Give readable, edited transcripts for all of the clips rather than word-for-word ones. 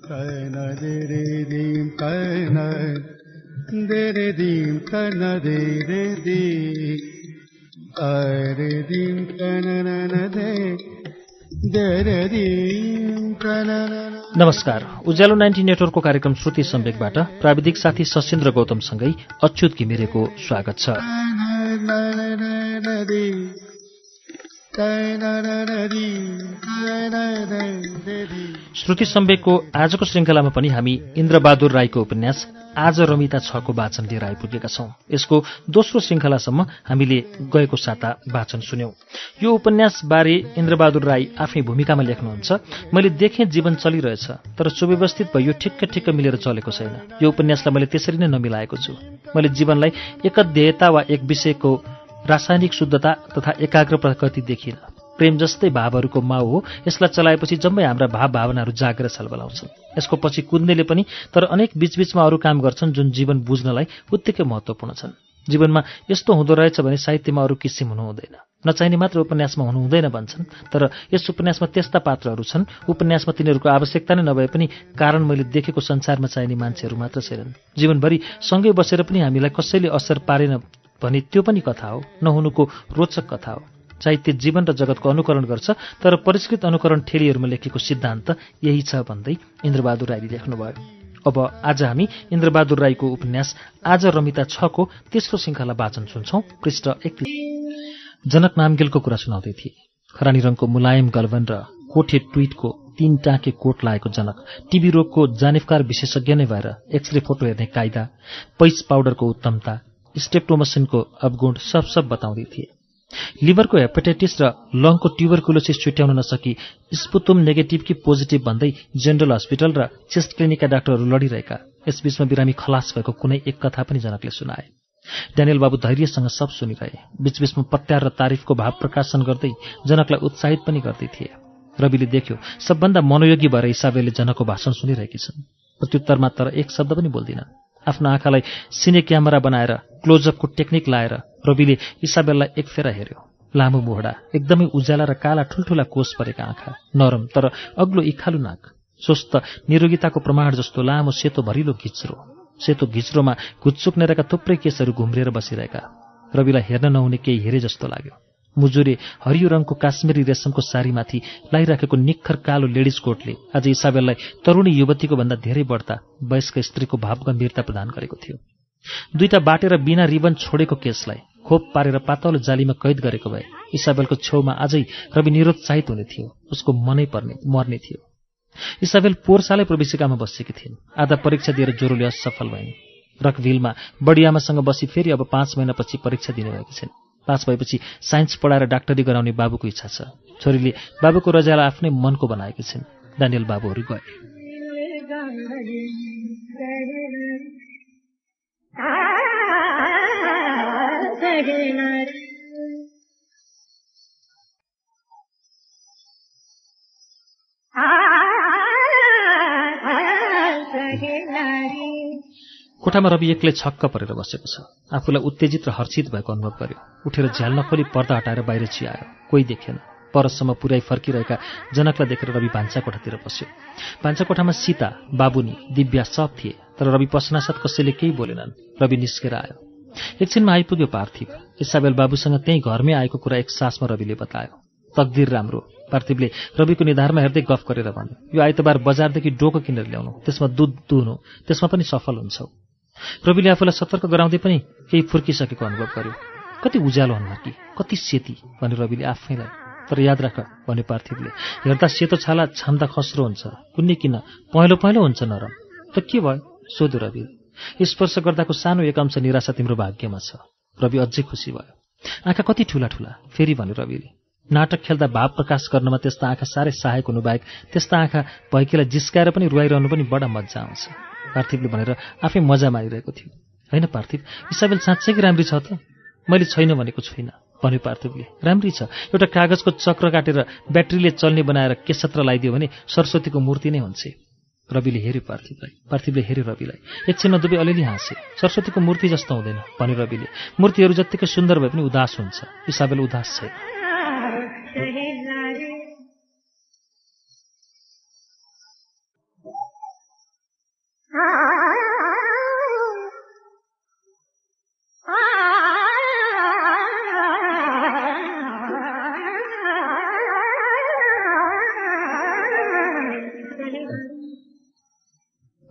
Corn they रे दीम corn they रे दीम corn they रे दी अरे दीम कर्न दे दे रे दीम कर्न। नमस्कार, उज्यालो 90 नेटवर्कको कार्यक्रम श्रुति सम्वेकबाट प्राविधिक साथी सशिन्द्र गौतमसँगै अच्युत घिमिरेको स्वागत छ। श्रुति सम्वेकको आजको श्रृङ्खलामा पनि हामी इन्द्रबहादुर राईको उपन्यास आज रमिता 6 को वाचन लिएर आइपुगेका छौं। यसको दोस्रो श्रृङ्खलासम्म हामीले गएको साता वाचन सुन्यौं। यो उपन्यास बारे इन्द्रबहादुर राई आफ्नै भूमिकामा लेख्नुहुन्छ। मैले देखेँ जीवन चलिरहेछ, तर सुव्यवस्थित भयो, ठिक्क मिलेर चलेको छैन। यो उपन्यासलाई मैले त्यसरी नै नमिलाएको छु। मैले जीवनलाई एकध्ययता वा एक विषयको रासायनिक शुद्धता तथा एकाग्र प्रकृति देखिन। प्रेम जस्तै भावहरूको माउ हो। यसलाई चलाएपछि जम्मै हाम्रा भावनाहरू जागेर छलबलाउँछन्। यसको पछि कुद्नेले पनि तर अनेक बीचबीचमा अरू काम गर्छन् जुन जीवन बुझ्नलाई उत्तिकै महत्त्वपूर्ण छन्। जीवनमा यस्तो हुँदो रहेछ भने साहित्यमा अरू किसिम हुनु हुँदैन। नचाहिने मात्र उपन्यासमा हुनु हुँदैन भन्छन्, तर यस उपन्यासमा त्यस्ता पात्रहरू छन्। उपन्यासमा तिनीहरूको आवश्यकता नै नभए पनि कारण मैले देखेको संसारमा चाहिने मान्छेहरू मात्र छैनन्। जीवनभरि सँगै बसेर पनि हामीलाई कसैले असर पारेन भने त्यो पनि कथा हो, नहुनुको रोचक कथा हो। साहित्य जीवन र जगतको अनुकरण गर्छ, तर परिष्कृत अनुकरण ठेलीहरूमा लेखेको सिद्धान्त यही छ भन्दै इन्द्रबहादुर राईले लेख्नुभयो। अब आज हामी इन्द्रबहादुर राईको उपन्यास आज रमिता 6 को तेस्रो श्रृङ्खला वाचन सुन्छौं। पृष्ठ 31। जनक नामगेलको कुरा सुनाउँदै थिए। खरानी रङको मुलायम गलबन र कोठे ट्विटको 3 टाँके कोट लाएको जनक टिबी रोगको जानेफकार विशेषज्ञ नै भएर एक्सरे फोटो हेर्ने कायदा, पैच पाउडरको उत्तमता, स्टेप्टोमसिनको अवगुण सब बताउँदै थिए। लिभरको हेपाटाइटिस र लङको ट्युबरकुलोसिस छुट्याउन नसकी स्पुतुम नेगेटिभ कि पोजिटिभ भन्दै जेनरल हस्पिटल र चेस्ट क्लिनिकका डाक्टरहरू लडिरहेका। यसबीचमा बिरामी खलास भएको कुनै एक कथा पनि जनकले सुनाए। ड्यानियल बाबु धैर्यसँग सब सुनिरहे। बीचबीचमा प्रत्यार र तारिफको भाव प्रकाशन गर्दै जनकलाई उत्साहित पनि गर्दै थिए। रविले देख्यो सबभन्दा मनोयोगी भएर इसाबेलले जनकको भाषण सुनिरहेकी छन्। प्रत्युत्तरमा तर एक शब्द पनि बोल्दिनन्। आफ्नो आँखालाई सिने क्यामेरा बनाएर क्लोजअपको टेक्निक लाएर रविले इसाबेललाई एक फेरा हेर्यो। लामो मोहडा, एकदमै उज्याला र काला ठुल्ठुला कोष परेका आँखा, नरम तर अग्लो इखालु नाक, स्वस्थ निरोगिताको प्रमाण जस्तो लामो सेतो भरिलो घिच्रो। सेतो घिच्रोमा घुच्चुक्नेरका थुप्रै केसहरू घुम्रिएर बसिरहेका। रविलाई हेर्न नहुने केही हेरे जस्तो लाग्यो। मुजुरे हरियो रङको काश्मीरी रेशमको सारीमाथि लाइराखेको निक्खर कालो लेडिज कोटले आज इसाबेललाई तरुणी युवतीको भन्दा धेरै बढ्ता वयस्क स्त्रीको भाव गम्भीरता प्रदान गरेको थियो। दुईटा बाटेर बिना रिबन छोडेको केसलाई खोप पारेर पातलो जालीमा कैद गरेको भए इसाबेलको छेउमा अझै रवि निरुत्साहित हुने थियो। उसको मनै मर्ने थियो। इसाबेल पोहोर सालै प्रवेशिकामा बसेकी थिइन्। आधा परीक्षा दिएर ज्वरोले असफल भइन्। रकभिलमा बडी आमासँग बसी फेरि अब 5 महिनापछि परीक्षा दिने भएकी छिन्। पास भएपछि साइन्स पढाएर डाक्टरी गराउने बाबुको इच्छा छ। छोरीले बाबुको रजालाई आफ्नै मनको बनाएकी छिन्। ड्यानियल बाबुहरू गए। कोठामा रवि एक्लै छक्क परेर बसेको छ। आफूलाई उत्तेजित र हर्षित भएको अनुभव गर्यो। उठेर झ्याल नखोली पर्दा हटाएर बाहिर चियायो। कोही देखेन। परसम्म पुर्याई फर्किरहेका जनकलाई देखेर रवि भान्सा कोठातिर पस्यो। भान्सा कोठामा सीता, बाबुनी, दिव्या सब थिए, तर रवि पस्नासाथ कसैले केही बोलेनन्। रवि निस्केर आयो। एकछिनमा आइपुग्यो पार्थिव। इसाबेल बाबुसँग त्यही घरमै आएको कुरा एक सासमा रविले बतायो। तकदिर राम्रो, पार्थिवले रविको निधारमा हेर्दै गफ गरेर भन्यो। यो आइतबार बजारदेखि डोको किनेर ल्याउनु, त्यसमा दुध दुहुनु, त्यसमा पनि सफल हुन्छौ। रविले आफूलाई सतर्क गराउँदै पनि केही फुर्किसकेको अनुभव गर्यो। कति उज्यालो हुन्न कि, कति सेती भने रविले आफैलाई। तर याद राख भने पार्थिवले, हेर्दा सेतो छाला छाम्दा खस्रो हुन्छ, कुन्नी किन पहेँलो हुन्छ नरम। त के भयो सोध्यो रविले। स्पर्श गर्दाको सानो एक अंश निराशा तिम्रो भाग्यमा छ। रवि अझै खुसी भयो। आँखा कति ठुला फेरि भन्यो रविले। नाटक खेल्दा भाव प्रकाश गर्नमा त्यस्ता आँखा साह्रै सहायक हुनु बाहेक त्यस्ता आँखा भएकीलाई जिस्काएर पनि रुवाइरहनु पनि बडा मजा आउँछ। पार्थिवले भनेर आफै मजा मारिरहेको थियो। होइन पार्थिव, इसाबेल साँच्चै राम्री छ त? मैले छैन भनेको छुइनँ भन्यो पार्थिवले। राम्री छ। एउटा कागजको चक्र काटेर ब्याट्रीले चल्ने बनाएर केशत्र लगाइदियो भने सरस्वतीको मूर्ति नै हुन्छ। रविले हेऱ्यो पार्थिवलाई। पार्थिवले हेऱ्यो रविलाई। एकछिनमा दुवै अलिअलि हाँसे। सरस्वतीको मूर्ति जस्तो हुँदैन भन्यो रविले। मूर्तिहरू जत्तिकै सुन्दर भए पनि उदास हुन्छ। इसाबेल उदास छैन।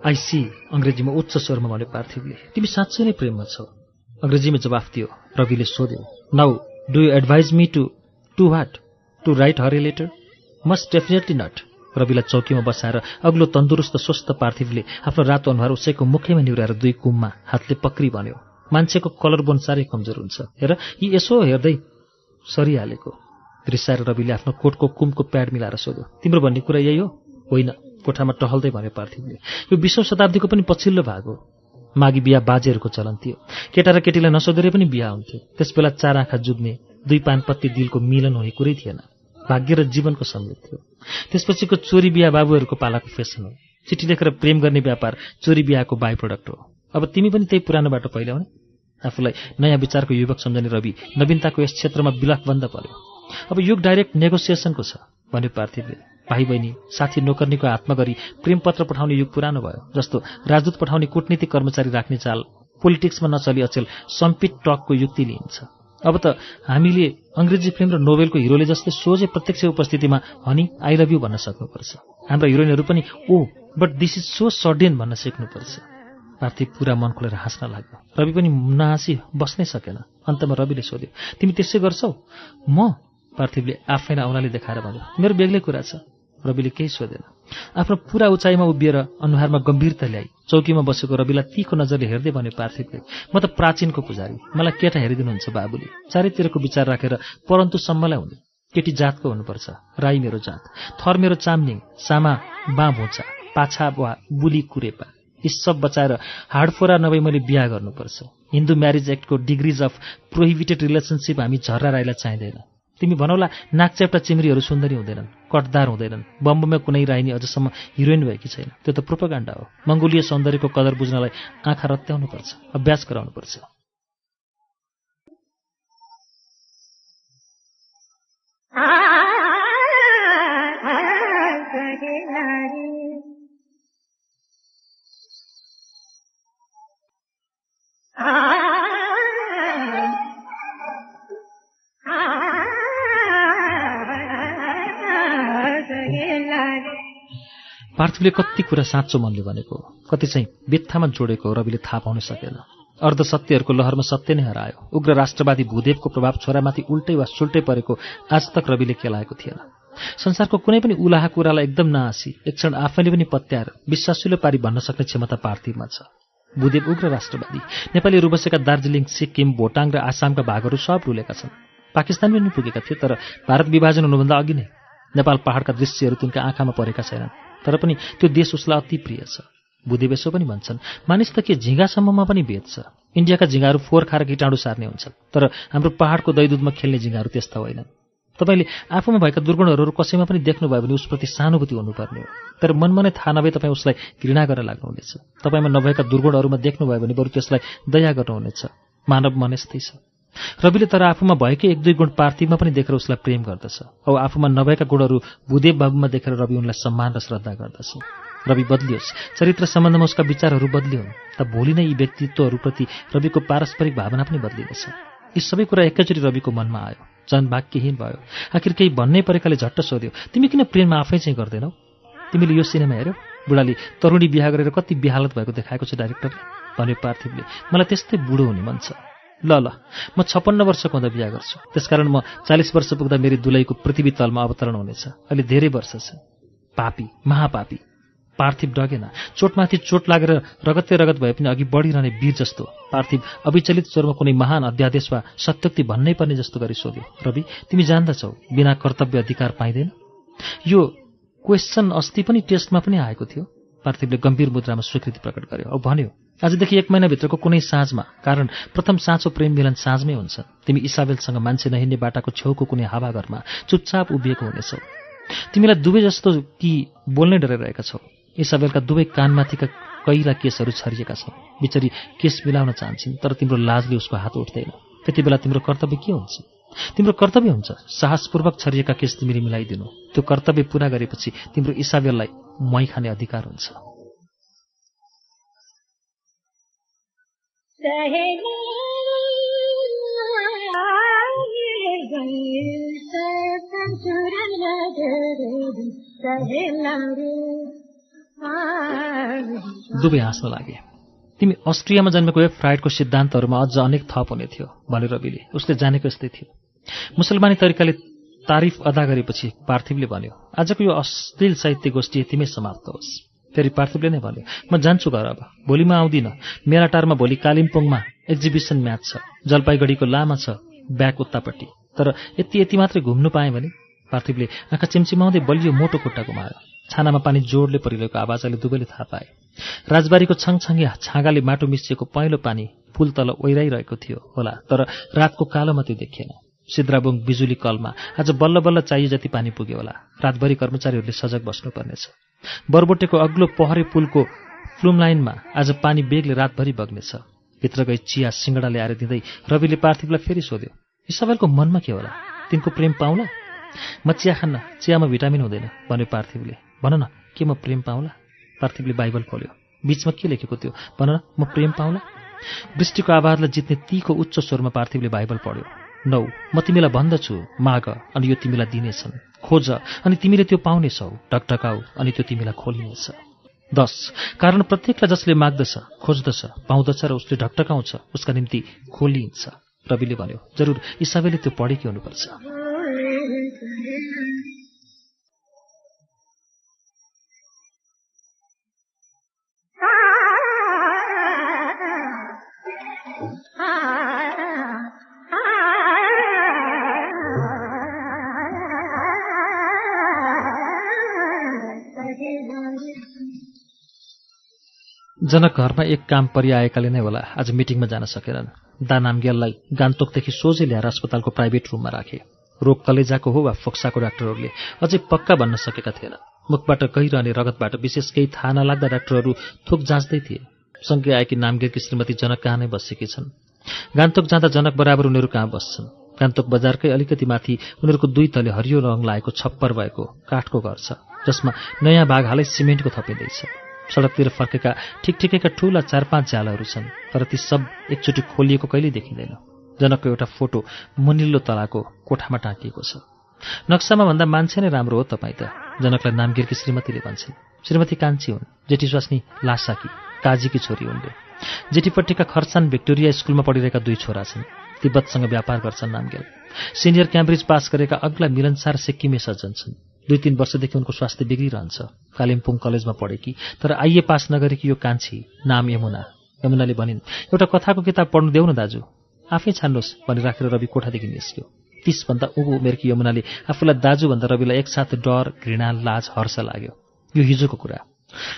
आई सी अङ्ग्रेजीमा उच्च स्वरमा भन्यो पार्थिवले। तिमी साँच्चै नै प्रेममा छौ? अङ्ग्रेजीमा जवाफ दियो। रविले सोध्यो, now do you advise me to what? To write her a letter? Must definitely not. रविलाई चौकीमा बसाएर अग्लो तन्दुरुस्त स्वस्थ पार्थिवले आफ्नो रातो अनुहार उसैको मुखैमा निहुराएर दुई कुममा हातले पक्री भन्यो, मान्छेको कलर बोन साह्रै कमजोर हुन्छ, हेर यी यसो हेर्दै सरिहालेको। रिसाएर रविले आफ्नो कोटको कुमको प्याड मिलाएर सोध्यो, तिम्रो भन्ने कुरा यही हो? होइन, कोठामा टहल्दै भन्यो पार्थिवले। यो 20औं शताब्दीको पनि पछिल्लो भाग हो। मागी बिहा बाजेहरूको चलन थियो। केटा र केटीलाई नसोधेरै पनि बिहा हुन्थ्यो। त्यसबेला 4 आँखा जुझ्ने, 2 पानपत्ती दिलको मिलन हुने कुरै थिएन। भाग्य र जीवनको संयोग थियो। त्यसपछिको चोरी बिहा बाबुहरूको पालाको फेसन हो। चिठी लेखेर प्रेम गर्ने व्यापार चोरी बिहाको बाई प्रोडक्ट हो। अब तिमी पनि त्यही पुरानो बाटो पहिल्याउने? आफूलाई नयाँ विचारको युवक सम्झने रवि नवीनताको यस क्षेत्रमा बिलकबन्द पर्यो। अब युग डाइरेक्ट नेगोसिएसनको छ भन्यो पार्थिवले। भाइ बहिनी, साथी नोकर्नीको हातमा गरी प्रेमपत्र पठाउने युग पुरानो भयो। जस्तो राजदूत पठाउने कूटनीतिक कर्मचारी राख्ने चाल पोलिटिक्समा नचली अचेल सम्पिट टकको युक्ति लिइन्छ। अब त हामीले अङ्ग्रेजी फिल्म र नोभेलको हिरोले जस्तै सोझै प्रत्यक्ष उपस्थितिमा हनी आई लभ यू भन्न सक्नुपर्छ। हाम्रा हिरोइनहरू पनि oh but this is so sudden भन्न सिक्नुपर्छ। पार्थिव पुरा मन खोलेर हाँस्न लाग्यो। रवि पनि नहाँसी बस्नै सकेन। अन्तमा रविले सोध्यो, तिमी त्यसै गर्छौ? म? पार्थिवले आफैलाई औँलाले देखाएर भन्यो, मेरो बेग्लै कुरा छ। रविले केही सोधेन। आफ्नो पुरा उचाइमा उभिएर अनुहारमा गम्भीरता ल्याई चौकीमा बसेको रविलाई तीखो नजरले हेर्दै भन्यो पार्थिवले, म त प्राचीनको पुजारी, मलाई केटा हेरिदिनुहुन्छ बाबुले। चारैतिरको विचार राखेर परन्तु सम्मलाई हुने। केटी जातको हुनुपर्छ, राई मेरो जात, थर मेरो चाम्निङ, सामा बाँ भुँचा, पाछा वा बुली कुरेपा, यी सब बचाएर हाडफोरा नभई मैले बिहा गर्नुपर्छ। हिन्दू म्यारिज एक्टको डिग्रिज अफ प्रोहिबिटेड रिलेसनसिप हामी झर्रा राईलाई चाहिँदैन। तिमी भनौला नाकचेप्टा चिम्रीहरू सुन्दरी हुँदैनन्, कटदार हुँदैनन्, बम्बईमा कुनै राइनी अझसम्म हिरोइन भएकी छैन। त्यो त प्रोपागान्डा हो। मङ्गोलीय सौन्दर्यको कदर बुझ्नलाई आँखा रत्याउनुपर्छ, अभ्यास गराउनुपर्छ। पार्थिवले कति कुरा साँचो मनले भनेको, कति चाहिँ बित्थामा जोडेको रविले थाहा पाउन सकेन। अर्धसत्यहरूको लहरमा सत्य नै हरायो। उग्र राष्ट्रवादी भूदेवको प्रभाव छोरामाथि उल्टै वा सुल्टै परेको आज तक रविले केलाएको थिएन। संसारको कुनै पनि उलाहा कुरालाई एकदम नहाँसी एक क्षण आफैले पनि पत्याएर विश्वासिलो पारी भन्न सक्ने क्षमता पार्थिवमा छ। भूदेव उग्र राष्ट्रवादी। नेपालीहरू बसेका दार्जिलिङ, सिक्किम, भोटाङ र आसामका भागहरू सब रुलेका छन्। पाकिस्तान पनि पुगेका थिए, तर भारत विभाजन हुनुभन्दा अघि नै। नेपाल पहाडका दृश्यहरू तिनका आँखामा परेका छैनन्, तर पनि त्यो देश उसलाई अति प्रिय छ। भूदेव यसो पनि भन्छन्, मानिस त के झिँगासम्ममा पनि भेद छ। इन्डियाका झिँगाहरू फोहोर खाएर कीटाणु सार्ने हुन्छन्, तर हाम्रो पहाडको दहीदुधमा खेल्ने झिँगाहरू त्यस्ता होइनन्। तपाईँले आफूमा भएका दुर्गुणहरू कसैमा पनि देख्नुभयो भने उसप्रति सहानुभूति हुनुपर्ने हो, तर मनमा नै थाहा नभए तपाईँ उसलाई घृणा गर्न लाग्नुहुनेछ। तपाईँमा नभएका दुर्गुणहरूमा देख्नुभयो भने बरु त्यसलाई दया गर्नुहुनेछ। मानव मन यस्तै छ। रविले तर आफूमा भएकै 1-2 गुण पार्थिवमा पनि देखेर उसलाई प्रेम गर्दछ। औ आफूमा नभएका गुणहरू भूदेव बाबुमा देखेर रवि उनलाई सम्मान र श्रद्धा गर्दछ। रवि बदलियोस्, चरित्र सम्बन्धमा उसका विचारहरू बदलिउन्, त भोलि नै यी व्यक्तित्वहरूप्रति रविको पारस्परिक भावना पनि बदलिनेछ। यी सबै कुरा एकैचोटि रविको मनमा आयो। जन वाक्यहीन भयो। आखिर केही भन्नै परेकाले झट्ट सोध्यो, तिमी किन प्रेममा आफै चाहिँ गर्दैनौ? तिमीले यो सिनेमा हेर्यौ? बुढाले तरुणी बिहा गरेर कति बिहालत भएको देखाएको छ डाइरेक्टरले, भन्यो पार्थिवले। मलाई त्यस्तै बुढो हुने मन छ। ल म 56 वर्षको हुँदा बिहा गर्छु। त्यसकारण म 40 वर्ष पुग्दा मेरी दुलैको पृथ्वी तलमा अवतरण हुनेछ। अहिले धेरै वर्ष छ। पापी, महापापी। पार्थिव डगेन। चोटमाथि चोट लागेर रगतै रगत भए पनि अघि बढिरहने वीर जस्तो पार्थिव अविचलित स्वरमा कुनै महान अध्यादेश वा सत्योक्ति भन्नै पर्ने जस्तो गरी सोध्यो, रवि तिमी जान्दछौ बिना कर्तव्य अधिकार पाइँदैन? यो क्वेश्चन अस्ति पनि टेस्टमा पनि आएको थियो। पार्थिवले गम्भीर मुद्रामा स्वीकृति प्रकट गर्यो औ भन्यो, आजदेखि 1 महिनाभित्रको कुनै साँझमा, कारण प्रथम साँचो प्रेम मिलन साँझमै हुन्छ, तिमी इसाबेलसँग मान्छे नहिँड्ने बाटाको छेउको कुनै हावाघरमा चुपचाप उभिएको हुनेछौ। तिमीलाई दुवै जस्तो कि बोल्नै डराइरहेका छौ। इसाबेलका दुवै कानमाथिका कैला केसहरू छरिएका छन्। बिचरी केस मिलाउन चाहन्छन्, तर तिम्रो लाजले उसको हात उठ्दैन। त्यति बेला तिम्रो कर्तव्य के हुन्छ? तिम्रो कर्तव्य हुन्छ साहसपूर्वक छरिएका केस तिमीले मिलाइदिनु। त्यो कर्तव्य पूरा गरेपछि तिम्रो इसाबेललाई मै खाने अधिकार हुन्छ। दुवै हाँस्न लागे। तिमी अस्ट्रियामा जन्मेको वेब फ्राइडको सिद्धान्तहरूमा अझ अनेक थप हुने थियो भने रविले। उसले जानेको यस्तै थियो। मुसलमानी तरिकाले तारिफ अदा गरेपछि पार्थिवले भन्यो, आजको यो अश्लील साहित्य गोष्ठी यतिमै समाप्त होस्। फेरि पार्थिवले नै भन्यो, म जान्छु घर अब, भोलि म आउँदिन। मेराटारमा भोलि कालिम्पोङमा एक्जिबिसन म्याच छ, जलपाइगढीको लामा छ ब्याक उत्तापट्टि। तर यति मात्रै घुम्नु पाएँ भने। पार्थिवले आँखा चिम्चिमाउँदै बलियो मोटो खुट्टा घुमायो। छानामा पानी जोडले परिरहेको आवाजले दुवैले थाहा पाए। राजबारीको छङछङे छाँगाले माटो मिसिएको पहेँलो पानी पुल तल ओइराइरहेको थियो होला, तर रातको कालोमा त्यो देखिएन। सिद्राबुङ बिजुली कलमा आज बल्ल बल्ल चाहिए जति पानी पुग्यो होला। रातभरि कर्मचारीहरूले सजग बस्नुपर्नेछ। बरबोटेको अग्लो पहरे पुलको फ्लुम लाइनमा आज पानी बेगले रातभरि बग्नेछ। भित्र गई चिया सिङ्गडा ल्याएर दिँदै रविले पार्थिवलाई फेरि सोध्यो, इसाबेलको मनमा के होला? तिनको प्रेम पाउला? म चिया खान्न, चियामा भिटामिन हुँदैन भन्यो पार्थिवले। भन न, के म प्रेम पाउला? पार्थिवले बाइबल खोल्यो। बीचमा के लेखेको थियो? भन न, म प्रेम पाउला? वृष्टिको आवाजलाई जित्ने तीखो उच्च स्वरमा पार्थिवले बाइबल पढ्यो। 9 म तिमीलाई भन्दछु, माग अनि यो तिमीलाई दिनेछन्, खोज अनि तिमीले त्यो पाउनेछौ, ढकढकाऊ अनि त्यो तिमीलाई खोलिनेछ। 10 कारण प्रत्येकलाई जसले माग्दछ, खोज्दछ, पाउँदछ र उसले ढकढकाउँछ, उसका निम्ति खोलिन्छ। रविले भन्यो, जरुर इसाबेलले त्यो पढेकी हुनुपर्छ। जनक घरमा एक काम परिआएकाले नै होला आज मिटिङमा जान सकेनन्। दा नामग्याललाई गान्तोकदेखि सोझै ल्याएर अस्पतालको प्राइभेट रुममा राखे। रोग कलेजाको हो वा फोक्साको डाक्टरहरूले अझै पक्का भन्न सकेका थिएनन्। मुखबाट गइरहने रगतबाट विशेष केही थाहा नलाग्दा डाक्टरहरू थोक जाँच्दै थिए। सँगै आएकी नामग्यालकी श्रीमती जनक कहाँ नै बसेकी छन्। गान्तोक जाँदा जनक बराबर उनीहरू कहाँ बस्छन्। गान्तोक बजारकै अलिकति माथि उनीहरूको 2 तले हरियो रङ लागेको छप्पर भएको काठको घर छ, जसमा नयाँ भाग हालै सिमेन्टको थपिँदैछ। सडकतिर फर्केका ठिकठिकैका ठूला 4-5 जालहरू छन्, तर ती सब एकचोटि खोलिएको कहिल्यै देखिँदैन। जनकको एउटा फोटो मुनिल्लो तलाको कोठामा टाँकिएको छ। नक्सामा भन्दा मान्छे नै राम्रो हो तपाईँ त, जनकलाई नामगिरकी श्रीमतीले भन्छन्। श्रीमती कान्छी हुन्, जेठी स्वास्नी लासाकी, काजीकी छोरी उनले। जेठीपट्टिका खर्सान भिक्टोरिया स्कुलमा पढिरहेका 2 छोरा छन्। तिब्बतसँग व्यापार गर्छन् नामगेल। सिनियर क्याम्ब्रिज पास गरेका अग्ला मिलनसार सिक्किमे सज्जन छन्। 2-3 वर्षदेखि उनको स्वास्थ्य बिग्रिरहन्छ। कालिम्पोङ कलेजमा पढेकी तर आइए पास नगरेकी यो कान्छी नाम यमुना। यमुनाले भनिन्, एउटा कथाको किताब पढ्नु देऊ न दाजु। आफै छान्नुहोस् भनी राखेर रवि कोठादेखि निस्क्यो। 30 भन्दा उँभो उमेरकी यमुनाले आफूलाई दाजु भन्दा रविलाई एकसाथ डर, घृणा, लाज, हर्ष लाग्यो। यो हिजोको कुरा,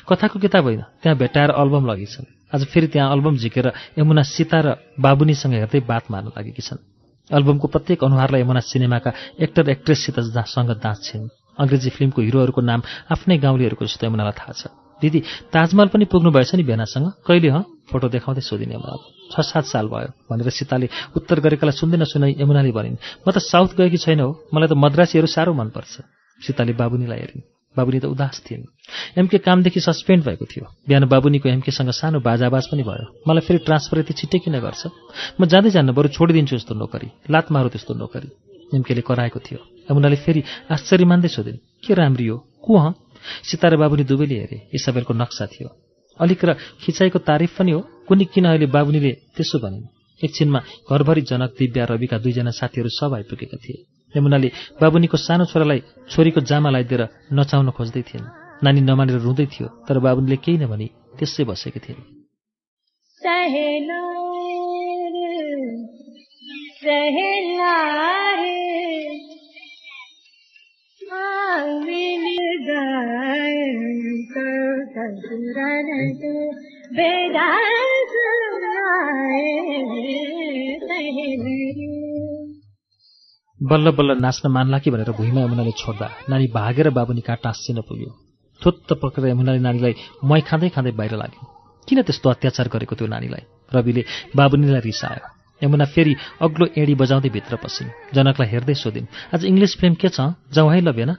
कथाको किताब होइन। त्यहाँ भेटाएर अल्बम लगेछन्। आज फेरि त्यहाँ अल्बम झिकेर यमुना सीता र बाबुनीसँग हेर्दै बात मार्न लागेकी छन्। अल्बमको प्रत्येक अनुहारलाई यमुना सिनेमाका एक्टर एक्ट्रेससित सँग दाँच्छिन्। अंग्रेजी फिल्मको हिरोहरूको नाम आफ्नै गाउँलेहरूको जस्तो यमुनालाई थाहा छ। दिदी ताजमहल पनि पुग्नु भएछ नि बेनासँग, कहिले ह? फोटो देखाउँदै सोधिन् यमुना। 6-7 साल भयो भनेर सीताले उत्तर गरेकालाई सुन्दै नसुनाई यमुनाले भनिन्, म त साउथ गएकी छैन हो, मलाई त मद्रासीहरू साह्रो मनपर्छ। सीताले बाबुनीलाई हेरिन्। बाबुनी त उदास थिइन्। एमके कामदेखि सस्पेन्ड भएको थियो। बिहान बाबुनीको एमकेसँग सानो बाजाबाज पनि भयो। मलाई फेरि ट्रान्सफर यति छिट्टै किन गर्छ? म जाँदै जान्न, बरु छोडिदिन्छु यस्तो नोकरी, लात मारो त्यस्तो नोकरी। एमकेले कराएको थियो। यमुनाले फेरि आश्चर्य मान्दै सोधिन्, के राम्री हो? को ह? सीता र बाबुनी दुवैले हेरे। इसाबेलको नक्सा थियो। अलिक र खिचाइको तारिफ पनि हो। कुनै किन अहिले बाबुनीले त्यसो भनिन्। एकछिनमा घरभरि जनक, दिव्या, रविका 2 जना साथीहरू सब आइपुगेका थिए। यमुनाले बाबुनीको सानो छोरालाई छोरीको जामा लगाइदिएर नचाउन खोज्दै थिइन्। नानी नमानेर रुँदै थियो, तर बाबुनीले केही नभनी त्यसै बसेकी थिइन्। बल्ल बल्ल नाच्न मान्ला कि भनेर भुइँमा यमुनाले छोड्दा नानी भागेर बाबुनी कहाँ टाँसिन पुग्यो। थुत्त पक्रेर यमुनाले नानीलाई मै खाँदै खाँदै बाहिर लाग्यो। किन त्यस्तो अत्याचार गरेको त्यो नानीलाई? रविले बाबुनीलाई रिसायो। यमुना फेरि अग्लो एडी बजाउँदै भित्र पसिन्। जनकलाई हेर्दै सोधिन्, आज इङ्ग्लिस फिल्म के छ? जाउँ है ल बेना?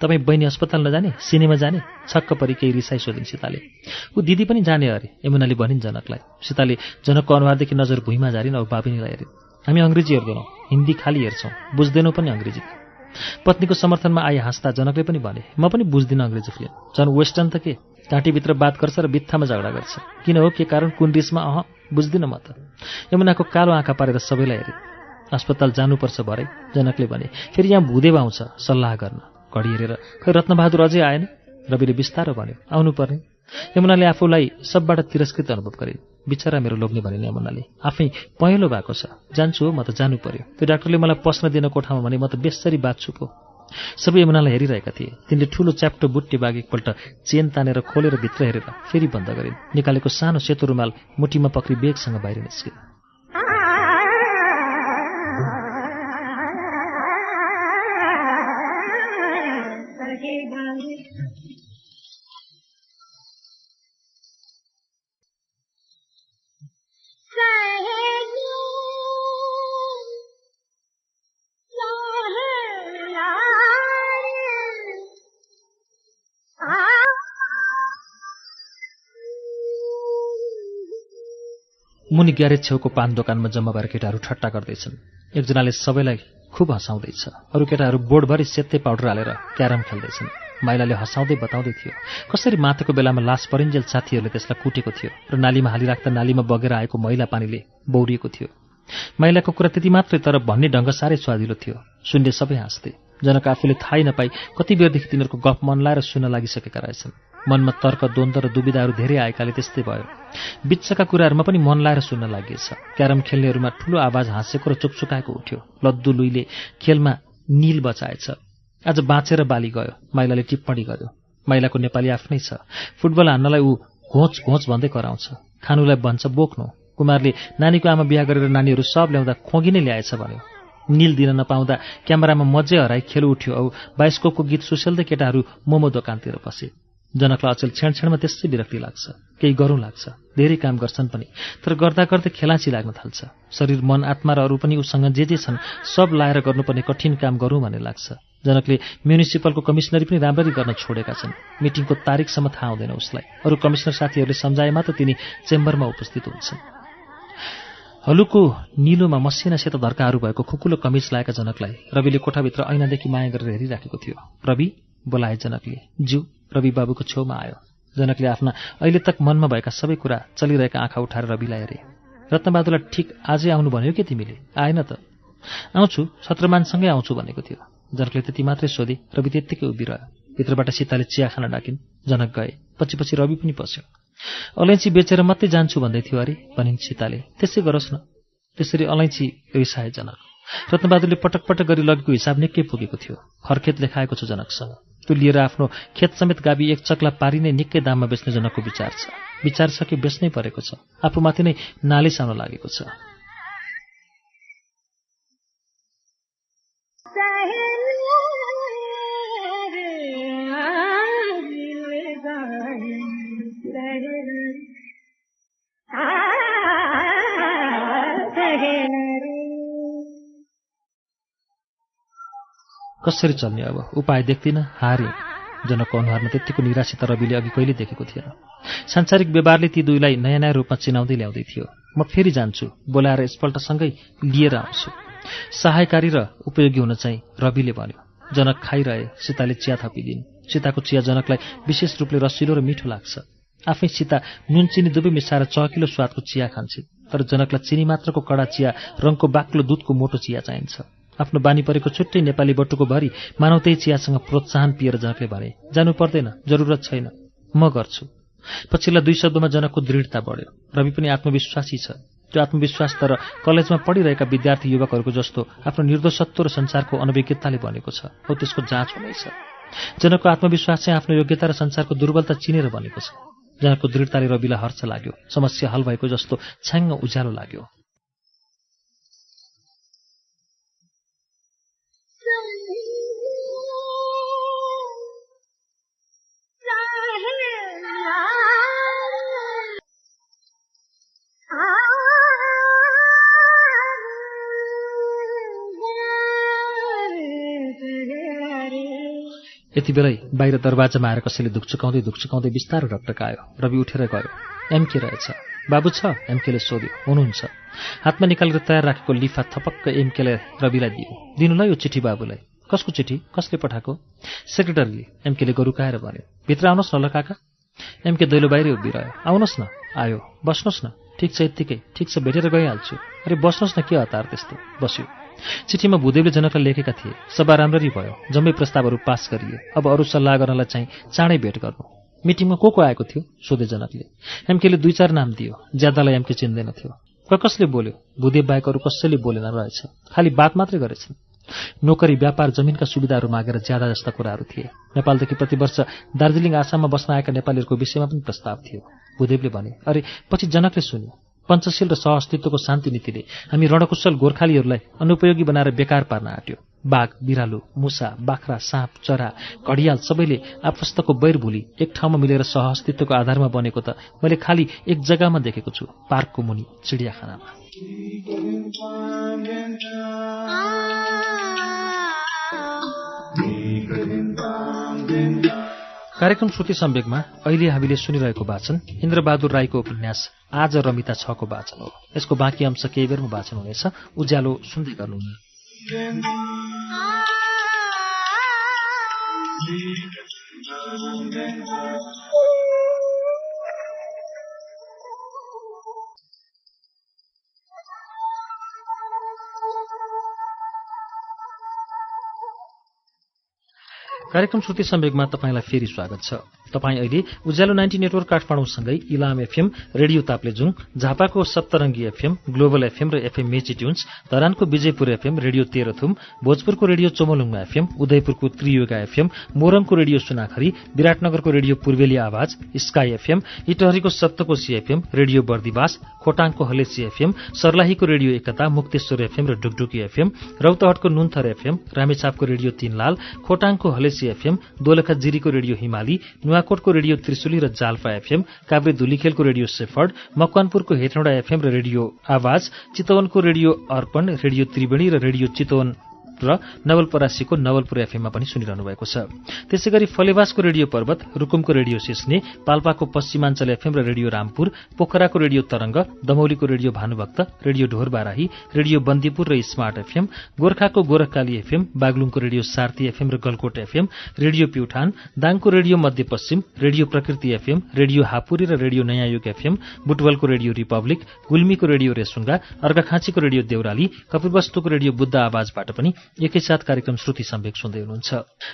तपाईँ बहिनी अस्पताल नजाने, सिनेमा जाने? छक्क परि केही रिसाई सोधिन् सीताले। ऊ दिदी पनि जाने अरे, यमुनाले भनिन् जनकलाई। सीताले जनकको अनुहारदेखि नजर भुइँमा झारिन्। अब बाबुनीलाई हेरिन्। हामी अङ्ग्रेजी हेर्दैनौँ, हिन्दी खाली हेर्छौँ, बुझ्दैनौँ पनि अङ्ग्रेजी। पत्नीको समर्थनमा आए हाँस्दा जनकले पनि भने, म पनि बुझ्दिनँ अङ्ग्रेजी फिल्म, झन् वेस्टर्न त के? घाँटीभित्र बात गर्छ र बित्थामा झगडा गर्छ। किन हो, के कारण, कुन रिसमा? बुझ्दिनँ म त। यमुनाको कालो आँखा पारेर सबैलाई हेरे। अस्पताल जानुपर्छ भरे, जनकले भने। फेरि यहाँ भूदेव आउँछ सल्लाह गर्न। घडी हेरेर, खै रत्नबहादुर अझै आएन? रविले बिस्तारो भन्यो। आउनुपर्ने। यमुनाले आफूलाई सबबाट तिरस्कृत अनुभव गरे। बिचरा मेरो लोग्ने भनिन् यमुनाले। आफै पहेँलो भएको छ। जान्छु हो, म त जानु पर्यो। त्यो डाक्टरले मलाई पस्न दिन कोठामा भने म त बेसरी बाँच्छु पो। सबै यमुनालाई हेरिरहेका थिए। तिनले ठूलो च्याप्टो बुट्टी बाग एकपल्ट चेन तानेर खोलेर भित्र हेरेर फेरि बन्द गरिन्। निकालेको सानो सेतो रुमाल मुठीमा पक्री बेगसँग बाहिर निस्के। मुनि ग्यारेज छेउको पान दोकानमा जम्मा भएर केटाहरू ठट्टा गर्दैछन्। एकजनाले सबैलाई खुब हँसाउँदैछ। अरू केटाहरू बोर्डभरि सेत्तै पाउडर हालेर क्यारम खेल्दैछन्। माइलाले हँसाउँदै बताउँदै थियो कसरी मातेको बेलामा लास परिन्जेल साथीहरूले त्यसलाई कुटेको थियो र नालीमा हालिराख्दा नालीमा बगेर आएको मैला पानीले बौरिएको थियो। माइलाको कुरा त्यति मात्रै, तर भन्ने ढङ्ग साह्रै स्वादिलो थियो। सुन्ने सबै हाँस्थे। जनक आफूले थाहै नपाई कति बेरदेखि तिनीहरूको गफ मन लाएर सुन्न लागिसकेका रहेछन्। मनमा तर्क, द्वन्द्व र दुविधाहरू धेरै आएकाले त्यस्तै भयो। बिचका कुराहरूमा पनि मन लाएर सुन्न लागिएछ। क्यारम खेल्नेहरूमा ठूलो आवाज हाँसेको र चुकचुकाएको उठ्यो। लद्दु लुइले खेलमा नील बचाएछ। आज बाँचेर बाली गयो, माइलाले टिप्पणी गर्यो। माइलाको नेपाली आफ्नै छ। फुटबल हान्नलाई ऊ घोच घोच भन्दै कराउँछ। खानुलाई भन्छ बोक्नु। कुमारले नानीको आमा बिहा गरेर नानीहरू सब ल्याउँदा खोगी नै ल्याएछ भन्यो। नील दिन नपाउँदा क्यामेरामा मजे हराई खेल उठ्यो औ बाइस्कोपको गीत सुसेल्दै केटाहरू मोमो दोकानतिर पसे। जनकलाई अचेल क्षण त्यसै विरक्ति लाग्छ। केही गरौँ लाग्छ। धेरै काम गर्छन् पनि, तर गर्दा गर्दै खेलाँची लाग्न थाल्छ। शरीर, मन, आत्मा र अरू पनि उसँग जे छन् सब लाएर गर्नुपर्ने कठिन काम गरौँ भन्ने लाग्छ। जनकले म्युनिसिपलको कमिसनरी पनि राम्ररी गर्न छोडेका छन्। मिटिङको तारिकसम्म थाहा हुँदैन उसलाई। अरू कमिसनर साथीहरूले सम्झाए मात्र तिनी चेम्बरमा उपस्थित हुन्छन्। हलुको निलोमा मसिना सेता धर्काहरू भएको खुकुलो कमिज लाएका जनकलाई रविले कोठाभित्र ऐनादेखि माया गरेर हेरिराखेको थियो। रवि बोलाए जनकले। ज्यू। रवि बाबुको छेउमा आयो। जनकले आफ्ना अहिले तक मनमा भएका सबै कुरा चलिरहेका आँखा उठाएर रविलाई हेरे। रत्नबहादुरलाई ठिक आजै आउनु भन्यो के तिमीले? आएन त? आउँछु, छत्रमानसँगै आउँछु भनेको थियो। जनकले त्यति मात्रै सोधे। रवि त्यत्तिकै उभिरह्यो। भित्रबाट सीताले चिया खान डाकिन्। जनक गए। पछि रवि पनि पस्यो। अलैँची बेचेर मात्रै जान्छु भन्दै थियो अरे भनिन् सीताले। त्यसै गरोस् न। त्यसरी अलैँची रिसाए जनक। रत्नबहादुरले पटक पटक गरी लगेको हिसाब निकै पुगेको थियो। खर्खेत लेखाएको छ जनकसँग। त्यो लिएर आफ्नो खेत समेत गाबी एक चक्ला पारी नै निकै दाममा बेच्ने जनकको विचार छ। विचार छ कि बेच्नै परेको छ। आफूमाथि नै नालिस आउन लागेको छ। कसरी चल्ने अब? उपाय देख्दिन, हारे। जनकको अनुहारमा त्यत्तिको निराशा त रविले अघि कहिले देखेको थिएन। सांसारिक व्यवहारले ती दुईलाई नयाँ नयाँ रूपमा चिनाउँदै ल्याउँदै थियो। म फेरि जान्छु, बोलाएर यसपल्टसँगै लिएर आउँछु। सहायकारी र उपयोगी हुन चाहिँ रविले भन्यो। जनक खाइरहे। सीताले चिया थपिदिन्। सीताको चिया जनकलाई विशेष रूपले रसिलो र मिठो लाग्छ। आफै सीता नुन चिनी दुवै मिसाएर चहकिलो स्वादको चिया खान्छन्। तर जनकलाई चिनी मात्रको कडा चिया, रङको बाक्लो दुधको मोटो चिया चाहिन्छ। आफ्नो बानी परेको छुट्टै नेपाली बटुको भरि मानव त्यही चियासँग प्रोत्साहन पिएर जनकले भने, जानु पर्दैन, जरुरत छैन, म गर्छु। पछिल्ला 2 शब्दमा जनकको दृढता बढ्यो। रवि पनि आत्मविश्वासी छ। त्यो आत्मविश्वास तर कलेजमा पढिरहेका विद्यार्थी युवकहरूको जस्तो आफ्नो निर्दोषत्व र संसारको अनभिज्ञताले बनेको छ। हो त्यसको जाँच हुँदैछ। जनकको आत्मविश्वास चाहिँ आफ्नो योग्यता र संसारको दुर्बलता चिनेर बनेको छ। जनकको दृढताले रविलाई हर्ष लाग्यो। समस्या हल भएको जस्तो छ्याङ्ग उज्यालो लाग्यो। यति बेलै बाहिर दरवाजामा आएर कसैले धुकचुकाउँदै बिस्तारो ढकढकायो। रवि उठेर गयो। एमके रहेछ। बाबु छ? एमकेले सोध्यो। हुनुहुन्छ। हातमा निकालेर तयार राखेको लिफा थपक्क एमकेले रविलाई दियो। दिनु ल यो चिठी बाबुलाई। कसको चिठी? कसले पठाएको? सेक्रेटरीले। एमकेले गरुकाएर भन्यो। भित्र आउनुहोस् न ल काका। एमके दैलो बाहिरै उभिरह्यो। आउनुहोस् न। आयो। बस्नुहोस् न। ठिक छ यत्तिकै। ठिक छ भेटेर गइहाल्छु। अरे बस्नुहोस् न, के हतार त्यस्तो। बस्यो। चिठीमा भूदेवले जनकलाई लेखेका थिए, सभा राम्ररी भयो, जम्मै प्रस्तावहरू पास गरिए, अब अरू सल्लाह गर्नलाई चाहिँ चाँडै भेट गर्नु। मिटिङमा को आएको थियो सोधे जनकले। एमकेले 2-4 नाम दियो। ज्यादालाई एमके चिन्दैन थियो। कसले बोल्यो? भूदेव बाहेक अरू कसैले बोलेन रहेछ। खालि बात मात्रै गरेछन्। नोकरी, व्यापार, जमिनका सुविधाहरू मागेर ज्यादा जस्ता कुराहरू थिए। नेपालदेखि प्रतिवर्ष दार्जिलिङ आसाममा बस्न आएका नेपालीहरूको विषयमा पनि प्रस्ताव थियो। भूदेवले भने। अरे पछि जनकले सुन्यो। पञ्चशील र सहअस्तित्वको शान्ति नीतिले हामी रणकुशल गोर्खालीहरूलाई अनुपयोगी बनाएर बेकार पार्न आँट्यो। बाघ, बिरालु, मुसा, बाख्रा, साँप, चरा, घडियाल सबैले आपस्तको बैर भुली एक ठाउँमा मिलेर सहअस्तित्वको आधारमा बनेको त मैले खालि एक जग्गामा देखेको छु, पार्कको मुनि, चिडियाखानामा। कार्यक्रम श्रुति सम्वेकमा अहिले हामीले सुनिरहेको वाचन इन्द्रबहादुर राईको उपन्यास आज रमिता 6 को वाचन हो। यसको बाँकी अंश केही बेरमा वाचन हुनेछ। उज्यालो सुन्दै गर्नुहुन्न। कार्यक्रम श्रुति सम्वेकमा तपाईंलाई फेरि स्वागत छ। तपाईं अहिले उज्यालो 90 नेटवर्क काठमाडौँसँगै इलाम एफएम, रेडियो ताप्लेजुङ, झापाको सप्तरङ्गी एफएम, ग्लोबल एफएम र एफएम मेची ट्युन्स, धरानको विजयपुर एफएम, रेडियो तेह्रथुम, भोजपुरको रेडियो चोमलुङमा एफएम, उदयपुरको त्रियुगा एफएम, मोरङको रेडियो सुनाखरी, विराटनगरको radio Purveli Awaz, sky FM, इटहरीको सप्तकोशी एफएम, रेडियो बर्दिवास, खोटाङको हलेसी एफएम, सर्लाहीको रेडियो एकता, मुक्तेश्वर एफएम र डुकडुकी एफएम, रौतहटको नुन्थर एफएम, रामेछापको रेडियो तीनलाल, खोटाङको हलेसी एफएम, दोलखा जिरीको रेडियो हिमाली, नुवाकोटको रेडियो त्रिशुली र जाल्पा एफएम, काभ्रे धुलीखेलको रेडियो सेफर्ड, मकवानपुरको हेटौँडा एफएम र रेडियो आवाज, चितवनको रेडियो अर्पण, रेडियो त्रिवेणी र रेडियो चितवन र नवलपरासीको नवलपुर एफएममा पनि सुनिरहनु भएको छ। त्यसैगरी फलेवासको रेडियो पर्वत, रुकुमको रेडियो सिस्ने, पाल्पाको पश्चिमाञ्चल एफएम र रेडियो रामपुर, पोखराको रेडियो तरंग, दमौलीको radio Bhanubhakta, radio Dhorbarahi, radio Bandipur र स्मार्ट एफएम, गोर्खाको गोरखकाली एफएम, बागलुङको रेडियो सार्ती एफएम र गलकोट एफएम, रेडियो प्युठान, दाङको radio Madhyapaschim, radio Prakriti FM, radio Hapuri र रेडियो नयाँ युग एफएम, बुटवलको रेडियो रिपब्लिक, गुल्मीको रेडियो रेसुङ्गा, अर्घाखाँचीको रेडियो देउराली, कपिलवस्तुको रेडियो बुद्ध आवाजबाट पनि एकैसाथ कार्यक्रम श्रुति सम्वेक सुन्दै हुनुहुन्छ।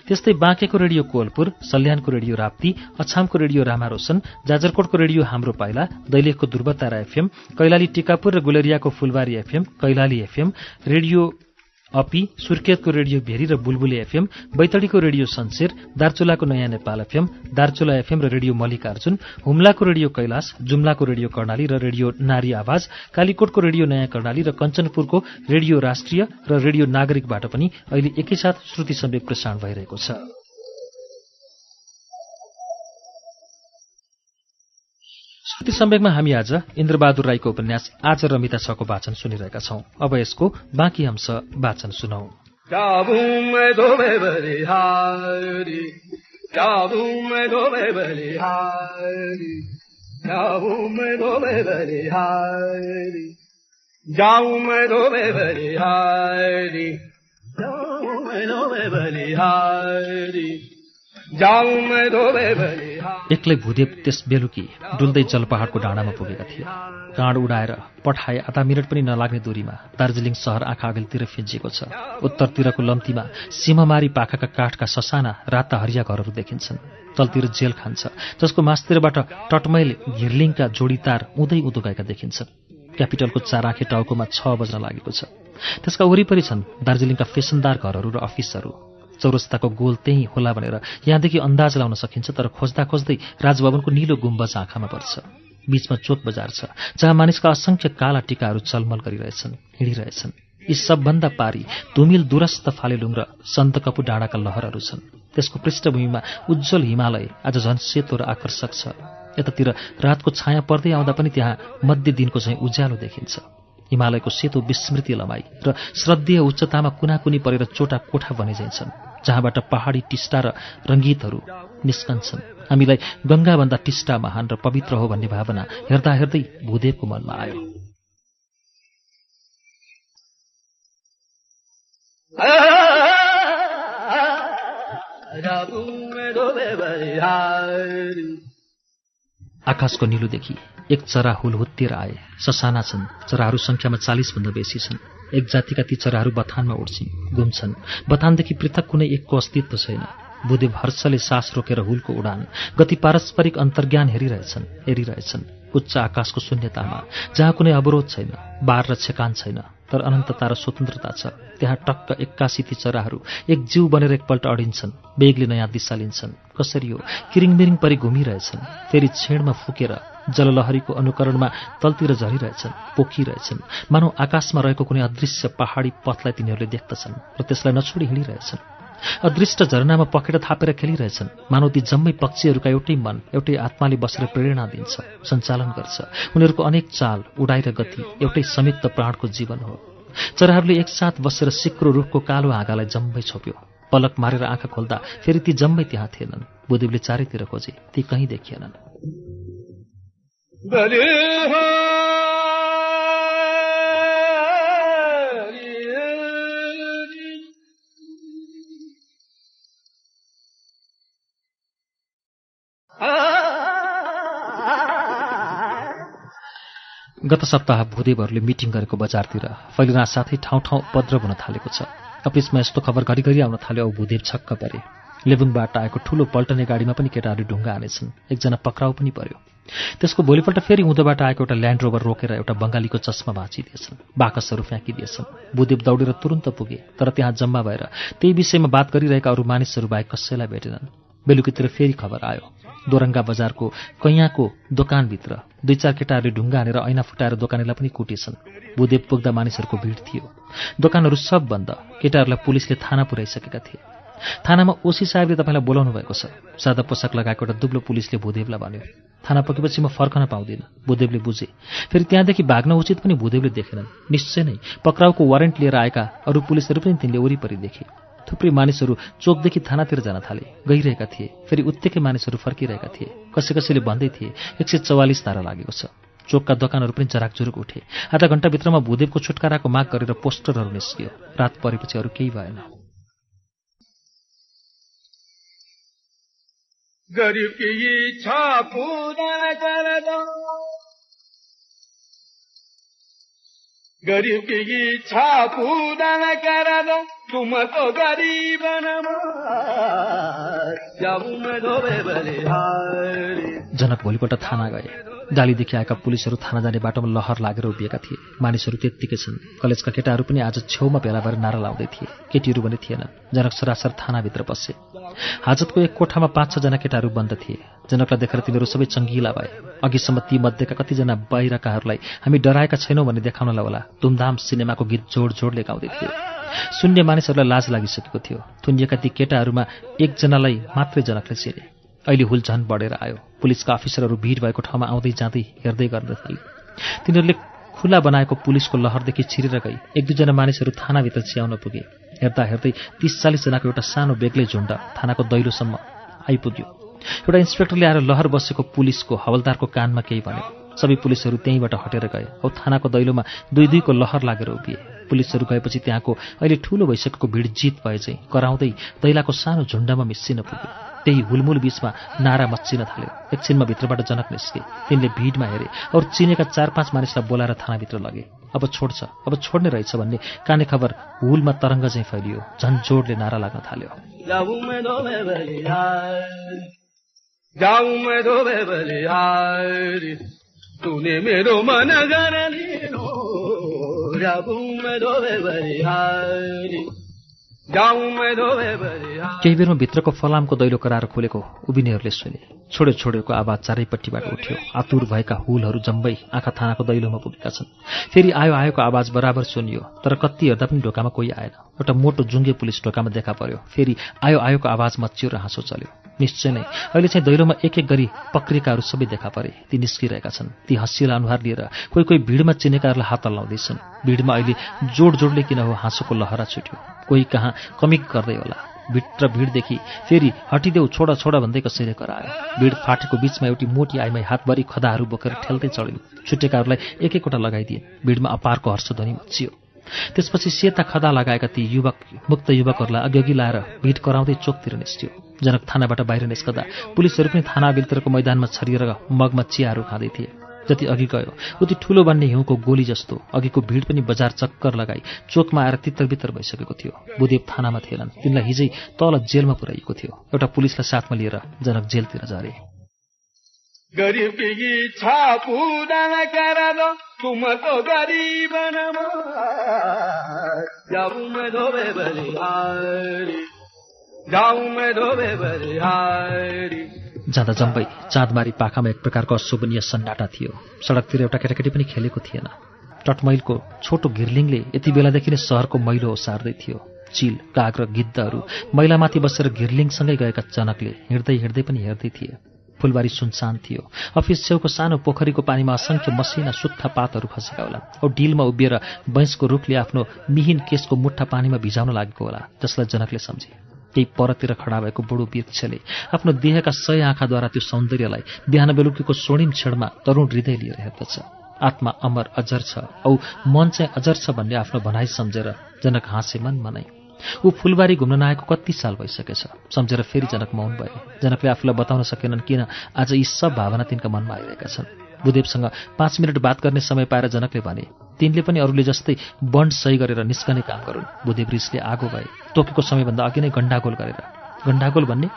त्यस्तै बाँकेको रेडियो कोलपुर, सल्यानको रेडियो राप्ती, अछामको रेडियो रामारोशन, जाजरकोटको रेडियो हाम्रो पाइला, दैलेखको दुर्वतारा एफएम, कैलाली टिकापुर र गुलेरियाको फुलबारी एफएम, कैलाली एफएम, रेडियो अपी, सुर्खेतको रेडियो भेरी र बुलबुले एफएम, बैतडीको रेडियो शमशेर, दार्चुलाको नयाँ नेपाल एफएम, दार्चुला एफएम र रेडियो मल्लिकार्जुन, हुम्लाको रेडियो कैलाश, जुम्लाको रेडियो कर्णाली र रेडियो नारी आवाज, कालीकोटको रेडियो नयाँ कर्णाली र कञ्चनपुरको रेडियो राष्ट्रिय र रेडियो नागरिकबाट पनि अहिले एकैसाथ श्रुति सम्वेक प्रसारण भइरहेको छ। श्रुति सम्वेकमा हामी आज इन्द्रबहादुर राईको उपन्यास आज रमिता 6 को वाचन सुनिरहेका छौं। अब यसको बाँकी अंश वाचन सुनौं। एक्लै भूदेव त्यस बेलुकी डुल्दै जलपहाडको डाँडामा पुगेका थिए। काँड उडाएर पठाए आधा मिनट पनि नलाग्ने दूरीमा दार्जिलिङ शहर आँखा अघिल्तिर फिंजिएको छ। उत्तरतिरको लम्तीमा सिंहमारी पाखाका काठका ससाना राता हरिया घरहरू देखिन्छन्। तलतिर जेल खान्छ जसको मास्तिरबाट टटमैल घिर्लिङका जोडीतार उँधै उँधो गएका देखिन्छन्। क्यापिटलको 4 आँखे टाउकोमा 6 बज्न लागेको छ। त्यसका वरिपरि छन् दार्जिलिङका फेसनदार घरहरू र अफिसहरू। चौरस्ताको गोल त्यही होला भनेर यहाँदेखि अन्दाज लाउन सकिन्छ, तर खोज्दा खोज्दै राजभवनको नीलो गुम्बज आँखामा पर्छ। बीचमा चोक बजार छ जहाँ मानिसका असंख्य काला टिकाहरू चलमल गरिरहेछन्, हिँडिरहेछन्। यी सबभन्दा पारी धुमिल दुरस्त फालेलुङ र सन्तकपु डाँडाका लहरहरू छन्। त्यसको पृष्ठभूमिमा उज्जवल हिमालय आज झन् सेतो र आकर्षक छ। यतातिर रातको छाया पर्दै आउँदा पनि त्यहाँ मध्य दिनको चाहिँ उज्यालो देखिन्छ। हिमालयको सेतो विस्मृति लमाई र श्रद्धेय उच्चतामा कुनाकुनी परेर चोटा कोठा बने जान्छन्, जहाँबाट पहाडी टिस्टा र रङ्गीतहरू निस्कन्छन्। हामीलाई गङ्गाभन्दा टिस्टा महान र पवित्र हो भन्ने भावना हेर्दा हेर्दै भूदेवको मनमा आयो। आकाशको निलोदेखि एक चरा हुलहुत्तिर आए। ससाना छन्, चराहरू संख्यामा 40 भन्दा बेसी छन्। एक जातिका ती चराहरू बथानमा उड्छिन्, घुम्छन्। बथानदेखि पृथक कुनै एकको अस्तित्व छैन। बुधेव हर्षले सास रोकेर हुलको उडान, गति पारस्परिक अन्तर्ज्ञान हेरिरहेछन्। उच्च आकाशको शून्यतामा, जहाँ कुनै अवरोध छैन, बार र छेकान छैन, तर अनन्तता र स्वतन्त्रता छ, त्यहाँ टक्क 81 ती चराहरू एक जीव बनेर एकपल्ट अडिन्छन्, बेगले नयाँ दिशा लिन्छन्। कसरी हो, किरिङमिरिङ परि घुमिरहेछन्, फेरि छेडमा फुकेर जललहरीको अनुकरणमा तलतिर झरिरहेछन्, पोखिरहेछन्। मानौ आकाशमा रहेको कुनै अदृश्य पहाडी पथलाई तिनीहरूले देख्दछन् र त्यसलाई नछोडी हिँडिरहेछन्। अदृष्ट झरनामा पखेटा थापेर खेलिरहेछन्। मानौ ती जम्मै पक्षीहरूका एउटै मन, एउटै आत्माले बसेर प्रेरणा दिन्छ, सञ्चालन गर्छ। उनीहरूको अनेक चाल, उडाइ र गति एउटै संयुक्त प्राणको जीवन हो। चराहरूले एकसाथ बसेर सिक्रो रुखको कालो हाँगालाई जम्मै छोप्यो। पलक मारेर आँखा खोल्दा फेरि ती जम्मै त्यहाँ थिएनन्। बुधेवले चारैतिर खोजे, ती कहीँ देखिएनन्। गत सप्ताह भूदेवहरूले मिटिङ गरेको बजारतिर फैलिन साथै ठाउँ ठाउँ उपद्रव हुन थालेको छ। अफिसमा यस्तो खबर घरिघरि आउन थाल्यो औ भूदेव छक्क परे। लेबुङबाट आएको ठूलो पल्टने गाडीमा पनि केटाहरूले ढुङ्गा हानेछन्। एकजना पक्राउ पनि पर्यो। त्यसको भोलिपल्ट फेरि उँधोबाट आएको एउटा ल्यान्ड रोभर रोकेर एउटा बङ्गालीको चस्मा भाँचिदिएछन्, बाकसहरू फ्याँकिदिएछन्। भूदेव दौडेर तुरुन्त पुगे, तर त्यहाँ जम्मा भएर त्यही विषयमा बात गरिरहेका अरू मानिसहरू बाहेक कसैलाई भेटेनन्। बेलुकीतिर फेरि खबर आयो, दोरङ्गा बजारको कैयाँको दोकानभित्र 2-4 केटाहरूले ढुङ्गा हानेर ऐना फुटाएर दोकानेलाई पनि कुटेछन्। भूदेव पुग्दा मानिसहरूको भिड थियो। दोकानहरू सब बन्द। केटाहरूलाई पुलिसले थाना पुर्याइसकेका थिए। थानामा ओसी साहेबले तपाईँलाई बोलाउनु भएको छ। सादा पोसाक लगाएको एउटा दुब्लो पुलिसले भूदेवलाई भन्यो। थाना पुगेपछि म फर्कन पाउँदिनँ, भूदेवले बुझे। फेरि त्यहाँदेखि भाग्न उचित पनि भूदेवले देखेनन्। निश्चय नै पक्राउको वारेन्ट लिएर आएका अरू पुलिसहरू पनि तिनले वरिपरि देखे। थुप्रै मानिसहरू चोकदेखि थानातिर जान थाले, गइरहेका थिए। फेरि उत्तिकै मानिसहरू फर्किरहेका थिए। कसैले भन्दै थिए 144 धारा लागेको छ। चोकका दोकानहरू पनि जराकजुरुक उठे। आधा घण्टाभित्रमा भूदेवको छुटकाराको माग गरेर पोस्टरहरू निस्कियो। रात परेपछि अरू केही भएन। गरीब की इच्छा पूरा कर दो, गरीब की इच्छा पूरा कर दो, तुम तो गरीब जनक भोलिपल्ट थाना गए। डालीदेखि आएका पुलिसहरू थाना जाने बाटोमा लहर लागेर उभिएका थिए। मानिसहरू त्यत्तिकै छन्। कलेजका केटाहरू पनि आज छेउमा भेला भएर नारा लाउँदै थिए। केटीहरू भने थिएनन्। जनक सरासर थानाभित्र पसे। हाजतको एक कोठामा 5-6 जना केटाहरू बन्द थिए। जनकलाई देखेर तिनीहरू सबै चङ्गिला भए। अघिसम्म ती मध्येका कतिजना बाहिरकाहरूलाई हामी डराएका छैनौँ भन्ने देखाउनलाई होला धुमधाम सिनेमाको गीत जोड-जोडले गाउँदै थिए। सुन्ने मानिसहरूलाई लाज लागिसकेको थियो। थुनिएका ती केटाहरूमा एकजनालाई मात्रै जनकले चिने। अहिले हुल झन बढेर आयो। पुलिसका अफिसरहरू भिड भएको ठाउँमा आउँदै जाँदै हेर्दै गर्न थाले। तिनीहरूले खुला बनाएको पुलिसको लहरदेखि छिरेर गई 1-2 जना मानिसहरू थानाभित्र चियाउन पुगे। हेर्दा हेर्दै 30-40 जनाको एउटा सानो बेग्लै झुण्ड थानाको दैलोसम्म आइपुग्यो। एउटा इन्सपेक्टरले आएर लहर बसेको पुलिसको हवलदारको कानमा केही भन्यो। सबै पुलिसहरू त्यहीँबाट हटेर गए औ थानाको दैलोमा 2-2 को लहर लागेर उभिए। पुलिसहरू गएपछि त्यहाँको अहिले ठूलो भइसकेको भिड जित भए चाहिँ कराउँदै दैलाको सानो झुण्डमा मिसिन पुग्यो। त्यही हुलमुल बीचमा नारा मच्चिन थाल्यो। एकछिनमा भित्रबाट जनक निस्के। तिनले भिडमा हेरे और चिनेका 4-5 मानिसलाई बोलाएर थानाभित्र लगे। अब छोड्छ, अब छोड्ने रहेछ भन्ने काने खबर हुलमा तरङ्ग चाहिँ फैलियो। झन् जोडले नारा लाग्न थाल्यो। तूने मेरो मन गरलिनो जाऊ मैं धोबे बलिहारी जाऊ मैं धोबे बलिहारी। केही बेरमा भित्रको फलामको दैलो कराएर खोलेको उभिनेहरूले सुने। छोडेको आवाज चारैपट्टिबाट उठ्यो। आतुर भएका हुलहरू जम्बै आँखा थानाको दैलोमा पुगेका छन्। फेरि आयोको आवाज बराबर सुनियो, तर कति हेर्दा पनि ढोकामा कोही आएन। एउटा मोटो जुङ्गे पुलिस ढोकामा देखा पर्यो। फेरि आयोको आवाज मच्चियो र हाँसो चल्यो। निश्चय नै अहिले चाहिँ दैलोमा एक गरी पक्रिकाहरू सबै देखा परे। ती निस्किरहेका छन्। ती हँसिला अनुहार लिएर कोही भिडमा चिनेकाहरूलाई हात हल्लाउँदैछन्। भिडमा अहिले जोडले किन हो हाँसोको लहरा छुट्यो। कोही कहाँ कमिक गर्दै होला। भित्र भिडदेखि फेरि हटिदेऊ, छोडा भन्दै कसैले करायो। भिड फाटेको बीचमा एउटी मोटी आइमाई हातभरि खदाहरू बोकेर ठेल्दै चढिन्। छुटेकाहरूलाई एक-एकवटा लगाइदिए। भिडमा अपारको हर्षध्वनि मच्चियो। त्यसपछि सेता खदा लगाएका ती मुक्त युवकहरूलाई अघि लाएर भिड कराउँदै चोकतिर निस्क्यो। जनक थानाबाट बाहिर निस्कदा पुलिसहरू पनि थाना अघिल्तिरको मैदानमा छरिएर मगमा चियाहरू खाँदै थिए। जति अघि गयो उति ठूलो बन्ने हिउँको गोली जस्तो अघिको भिड पनि बजार चक्कर लगाई चोकमा आएर तित्तर-बित्तर भइसकेको थियो। बुदेव थानामा थिएनन्, तिनलाई हिजै तल जेलमा पुर्याइएको थियो। एउटा पुलिसलाई साथमा लिएर जनक जेलतिर झरे। गरीब की इच्छा पूरा करा दो तुम तो गरीब जाऊं मैं धोबे बलिहारी जाऊं मैं धोबे बलिहारी। जाँदा जम्बै चाँदमारी पाखामा एक प्रकारको अशोभनीय सन्नाटा थियो। सडकतिर एउटा केटाकेटी पनि खेलेको थिएन। टटमैलको छोटो घिर्लिङले यति बेलादेखि नै सहरको मैलो ओसार्दै थियो। चिल, काग र गिद्धहरू मैलामाथि बसेर घिर्लिङसँगै गएका जनकले हिँड्दै हिँड्दै पनि हेर्दै थिए। फुलबारी सुनसान थियो। अफिस छेउको सानो पोखरीको पानीमा असंख्य मसिना सुक्खा पातहरू खसेका होला औ डिलमा उभिएर बैंसको रुखले आफ्नो मिहिन केसको मुठ्ठा पानीमा भिजाउन लागेको होला, जसलाई जनकले सम्झे। केही परतिर खडा भएको बुढो वृक्षले आफ्नो देहका 100 आँखाद्वारा त्यो सौन्दर्यलाई बिहान बेलुकीको स्वर्णिम क्षणमा तरुण हृदय लिएर हेर्दछ। आत्मा अमर अजर छ औ मन चाहिँ अजर छ भन्ने आफ्नो भनाइ सम्झेर जनक हाँसे मनमा नै। ऊ फुलबारी घुम्न नआएको कति साल भइसकेछ सम्झेर फेरि जनक मौन भए। जनकले आफूलाई बताउन सकेनन् किन आज यी सब भावना तिनका मनमा आइरहेका छन्। बुदेवसँग 5 मिनट बात गर्ने समय पाएर जनकले भने, तिनले पनि अरूले जस्तै बन्ड सही गरेर निस्कने काम गरून्। बुदेव रिसले आगो भए। तोकेको समयभन्दा अघि नै गण्डागोल गरेर। गण्डागोल भन्ने?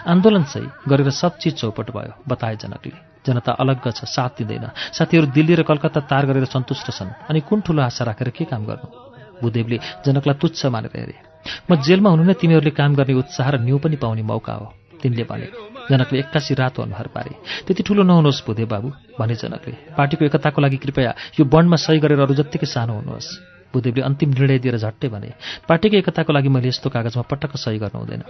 आन्दोलन सही गरेर सब चिज चौपट भयो, बताए जनकले। जनता अलग्ग छ, साथ दिँदैन। साथीहरू दिल्ली र कलकत्ता तार गरेर सन्तुष्ट छन्। अनि कुन ठूलो आशा राखेर के काम गर्नु? बुदेवले जनकलाई तुच्छ मानेर हेरे। म जेलमा हुनु नै तिमीहरूले काम गर्ने उत्साह र न्यू पनि पाउने मौका हो, तिनले भने। जनकले एक्कासी रातो अनुहार पारे। त्यति ठूलो नहुनुहोस् बुदेव बाबु, भने जनकले। पार्टीको एकताको लागि कृपया यो बन्डमा सही गरेर अरू जत्तिकै सानो हुनुहोस्। बुदेवले अन्तिम निर्णय दिएर झट्टै भने, पार्टीको एकताको लागि मैले यस्तो कागजमा पटक्क सही गर्नु हुँदैन।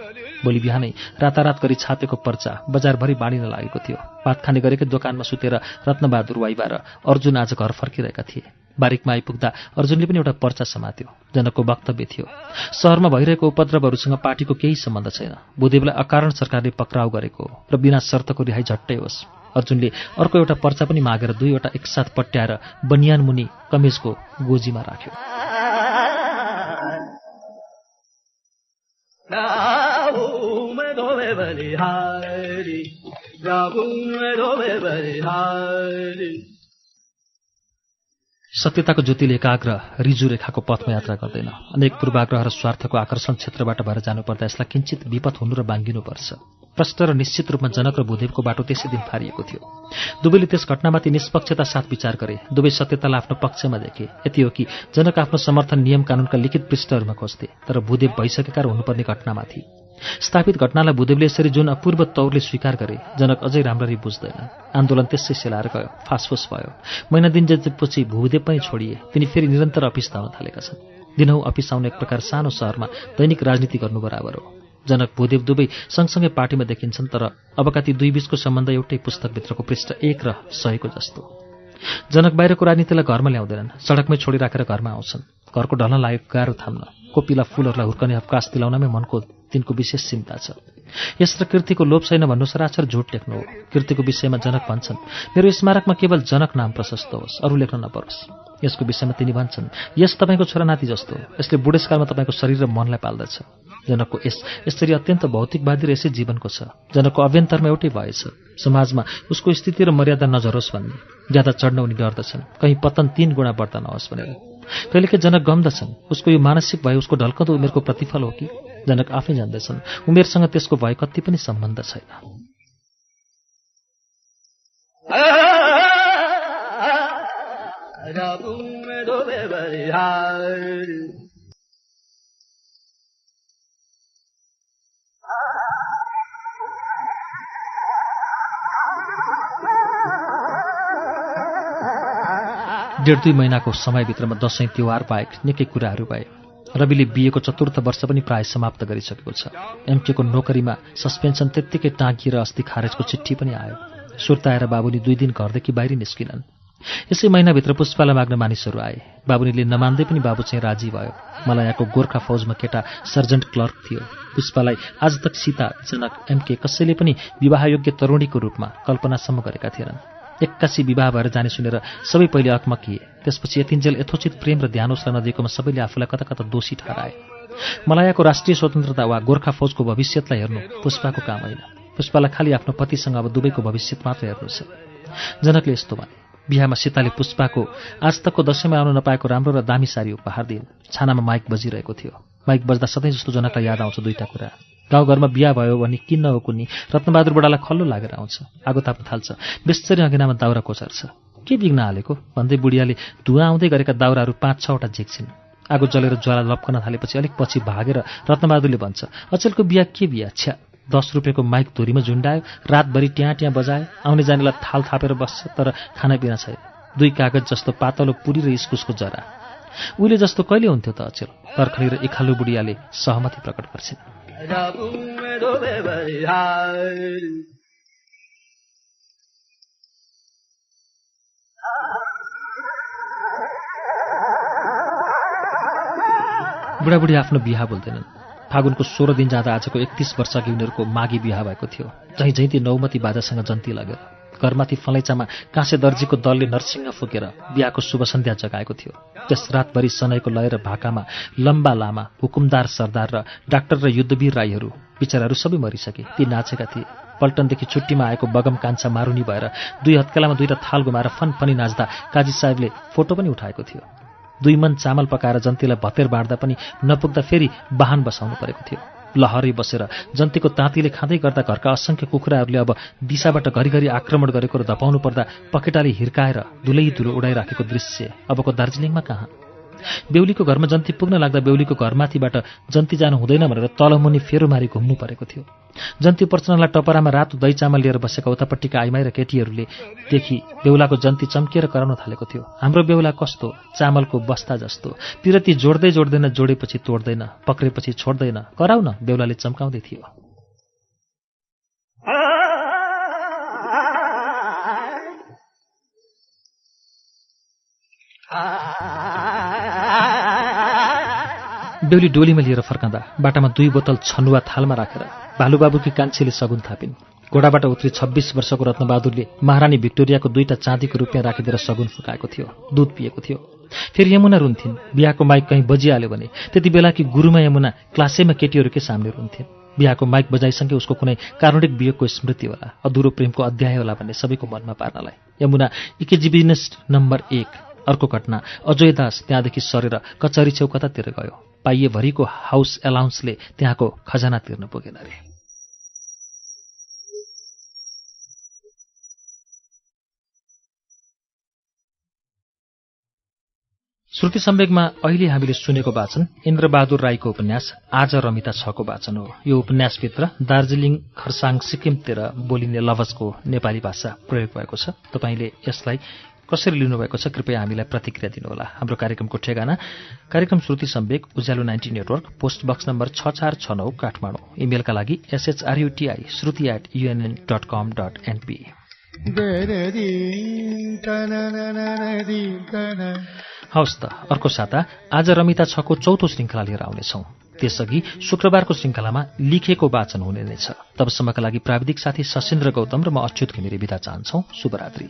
भोलि बिहानै रातारात गरी छापेको पर्चा बजारभरि बाँडिन लागेको थियो। भात खाने गरेकै दोकानमा सुतेर रत्नबहादुर वाइबा र अर्जुन आज घर फर्किरहेका थिए। बारीकमा आइपुग्दा अर्जुनले पनि एउटा पर्चा समात्यो। जनकको वक्तव्य थियो, सहरमा भइरहेको उपद्रवहरूसँग पार्टीको केही सम्बन्ध छैन। बुदेवलाई अकारण सरकारले पक्राउ गरेको र बिना शर्तको रिहाई झट्टै होस्। अर्जुनले अर्को एउटा पर्चा पनि मागेर 2वटा एकसाथ पट्याएर बनियान मुनि कमेजको गोजीमा राख्यो। सत्यताको ज्योतिले एकाग्र रिजु रेखाको पथमा यात्रा गर्दैन। अनेक पूर्वाग्रह र स्वार्थको आकर्षण क्षेत्रबाट भएर जानुपर्दा यसलाई किञ्चित विपद हुनु र बाङ्गिनुपर्छ। प्रष्ट र निश्चित रूपमा जनक र बुदेवको बाटो त्यसै दिन फारिएको थियो। दुवैले त्यस घटनामाथि निष्पक्षता साथ विचार गरे। दुवै सत्यतालाई आफ्नो पक्षमा देखे। यति हो कि जनक आफ्नो समर्थन नियम कानूनका लिखित पृष्ठहरूमा खोज्थे, तर बुदेव भइसकेका र हुनुपर्ने घटनामाथि। स्थापित घटनालाई बुदेवले यसरी जुन अपूर्व तौरले स्वीकार गरे, जनक अझै राम्ररी बुझ्दैन। आन्दोलन त्यसै सेलाएर गयो, फासफुस भयो। महिना दिन जतिपछि बुदेव पनि छोडिए। तिनी फेरि निरन्तर अफिस धाउन थालेका छन्। दिनहु अफिस आउने एक प्रकार सानो सहरमा दैनिक राजनीति गर्नु बराबर हो। जनक बुदेव दुवै सँगसँगै पार्टीमा देखिन्छन्, तर अबका ती दुई बीचको सम्बन्ध एउटै पुस्तकभित्रको पृष्ठ 1 र 100 को जस्तो। जनक बाहिरको राजनीतिलाई घरमा ल्याउँदैनन्, सडकमै छोडिराखेर घरमा आउँछन्। घरको ढल्न लागेको गाह्रो थाम्न, कोपिला फूलहरूलाई हुर्कने अवकाश दिलाउनमै मनको तिनको विशेष चिन्ता छ। यस र कीर्तिको लोभ छैन भन्नु सरासर झुट लेख्नु हो। कीर्तिको विषयमा जनक भन्छन्, मेरो स्मारकमा केवल जनक नाम प्रशस्त होस्, अरू लेख्न नपरोस्। यसको विषयमा तिनी भन्छन्, यस तपाईँको छोरानाति जस्तो हो, यसले बुढेसकालमा तपाईँको शरीर र मनलाई पाल्दछ। जनकको यसरी अत्यन्त भौतिकवादी र यसै जीवनको छ। जनकको अभ्यन्तरमा एउटै भएछ, समाजमा उसको स्थिति र मर्यादा नझरोस् भन्ने। ज्यादा चढ्न उनी डर्दछन्, कहीँ पतन 3 गुणा बढ्ता नहोस् भनेर। कहिलेकै जनक गम्दछन्, उसको यो मानसिक भय उसको ढल्कदो उमेरको प्रतिफल हो कि? जनक आफै जान्दछन्, उमेरसँग त्यसको भय कति पनि सम्बन्ध छैन। डेढ 2 महिनाको समयभित्रमा दशैं तिहार बाहेक निकै कुराहरू भए। रविले बिएको 4थ वर्ष पनि प्राय समाप्त गरिसकेको छ। एमकेको नोकरीमा सस्पेन्सन त्यत्तिकै टाँकिएर अस्ति खारेजको चिठी पनि आयो। सुर्ताएर बाबुनी 2 दिन घरदेखि बाहिर निस्किनन्। यसै महिनाभित्र पुष्पालाई माग्न मानिसहरू आए। बाबुनीले नमान्दै पनि बाबु चाहिँ राजी भयो। मलायाको गोर्खा फौजमा केटा सर्जन्ट क्लर्क थियो। पुष्पालाई आज तक सीता, जनक, एमके कसैले पनि विवाहयोग्य तरुणीको रूपमा कल्पनासम्म गरेका थिएनन्। एक्कासी विवाह भएर जाने सुनेर सबै पहिले अकमकिए। त्यसपछि यतिन्जेल यथोचित प्रेम र ध्यान उसलाई नदिएकोमा सबैले आफूलाई कता कता दोषी ठहराए। मलायाको राष्ट्रिय स्वतन्त्रता वा गोर्खा फौजको भविष्यतलाई हेर्नु पुष्पाको काम होइन। पुष्पालाई खालि आफ्नो पतिसँग अब दुवैको भविष्य मात्र हेर्नु छ। जनकले यस्तो भने, बिहामा सीताले पुष्पाको आज तकको दशैँमा आउन नपाएको राम्रो र दामी सारी उपहार दिइन्। छानामा माइक बजिरहेको थियो। माइक बज्दा सधैँ जस्तो जनकलाई याद आउँछ दुईटा कुरा। गाउँघरमा बिहा भयो भने किन्न हो कुनी रत्नबहादुर बडालाई खल्लो लागेर आउँछ, आगो ताप्न थाल्छ, बेस्चरी अँगेनामा दाउरा कोचर्छ। के बिग्न हालेको भन्दै बुढियाले धुवा आउँदै गरेका दाउराहरू 5-6वटा झिक्छिन्। आगो जलेर ज्वाला लप्कन थालेपछि अलिक पछि भागेर रत्नबहादुरले भन्छ, अचेलको बिहा के बिहा, छ्या 10 रुपियाँको माइक धुरीमा झुन्डायो, रातभरि ट्याँ बजायो, आउने जानेलाई थाल थापेर बस्छ, तर खानापिना छैन। 2 कागज जस्तो पातलो पुरी र इस्कुसको जरा। उहिले जस्तो कहिले हुन्थ्यो त अचेल? तर्खली र इखालु बुढियाले सहमति प्रकट गर्छिन्। बुढाबुढी आफ्नो बिहा बोल्दैनन्। फागुनको 16 दिन जाँदा आजको 31 वर्ष अघि उनीहरूको माघी बिहा भएको थियो। झैँ ती नौमती बाजासँग जन्ती लगेर घरमाथि फलैचामा काँसे दर्जीको दलले नरसिंह फुकेर बिहाको शुभ सन्ध्या जगाएको थियो। त्यस रातभरि सनैको लय र भाकामा लम्बा लामा, हुकुमदार सरदार र डाक्टर र युद्धवीर राईहरू बिचराहरू सबै मरिसके। ती नाचेका थिए। पल्टनदेखि छुट्टीमा आएको बगम कान्छा मारुनी भएर 2 हत्केलामा 2टा थाल गुमाएर फनफनी नाच्दा काजी साहेबले फोटो पनि उठाएको थियो। 2 मन चामल पकाएर जन्तीलाई भतेर बाँड्दा पनि नपुग्दा फेरि वाहन बसाउनु परेको थियो। लहरै बसेर जन्तीको ताँतीले खाँदै गर्दा घरका असंख्य कुखुराहरूले अब दिशाबाट घरिघरि आक्रमण गरेको र धपाउनु पर्दा पखेटाले हिर्काएर धुलै उडाइराखेको दृश्य अबको दार्जिलिङमा कहाँ? बेहुलीको घरमा जन्ती पुग्न लाग्दा बेहुलीको घरमाथिबाट जन्ती जानु हुँदैन भनेर तलमुनि फेरो मारी घुम्नु परेको थियो। जन्ती पर्चनालाई टपरामा रातो दही चामल लिएर बसेका उतापट्टिका आइमाई र केटीहरूले देखि बेहुलाको जन्ती चम्किएर कराउन थालेको थियो। हाम्रो बेहुला कस्तो, चामलको बस्ता जस्तो, पिरती जोड्दैन, जोडेपछि तोड्दैन, पक्रेपछि छोड्दैन, कराउ न, बेहुलाले चम्काउँदै थियो। बेहुली डोलीमा लिएर फर्काँदा बाटामा 2 बोतल छनुवा थालमा राखेर भालुबाबुकी कान्छीले सगुन थापिन्। घोडाबाट उत्री 26 वर्षको रत्नबहादुरले महारानी भिक्टोरियाको 2टा चाँदीको रुपियाँ राखिदिएर सगुन फुकाएको थियो। दुध पिएको थियो। फेरि यमुना रुन्थिन्। बिहाको माइक कहीँ बजिहाल्यो भने त्यति बेला कि गुरुमा यमुना क्लासैमा केटीहरूकै सामने रुन्थिन्। बिहाको माइक बजाइसँगै उसको कुनै कारुणिक वियोगको स्मृति होला, अधुरो प्रेमको अध्याय होला भन्ने सबैको मनमा पार्नलाई यमुना इकेजिबिनिस्ट नम्बर 1। अर्को घटना, अजय दास त्यहाँदेखि सरेर कचहरी छेउ कतातिर गयो। पाइएभरिको हाउस एलाउन्सले त्यहाँको खजाना तिर्न पुगेन रे। श्रुति सम्वेकमा अहिले हामीले सुनेको वाचन इन्द्रबहादुर राईको उपन्यास आज रमिता 6 को वाचन हो। यो उपन्यासभित्र दार्जिलिङ, खरसाङ, सिक्किमतिर बोलिने लवजको नेपाली भाषा प्रयोग भएको छ। तपाईले यसलाई कसरी लिनुभएको छ कृपया हामीलाई प्रतिक्रिया दिनुहोला। हाम्रो कार्यक्रमको ठेगाना कार्यक्रम Shruti Samvek, Ujyaalo 90 network, post box number 6469 Kathmandu. इमेलका लागि shruti@unn.com.np। हवस् त, अर्को साता आज रमिता 6 को 4औं श्रृङ्खला लिएर आउनेछौँ। त्यसअघि शुक्रबारको श्रृङ्खलामा लिखेको वाचन हुने नै छ। तबसम्मका लागि प्राविधिक साथी सशिन्द्र गौतम र म अच्युत घिमिरे बिदा चाहन्छौँ। शुभरात्रि।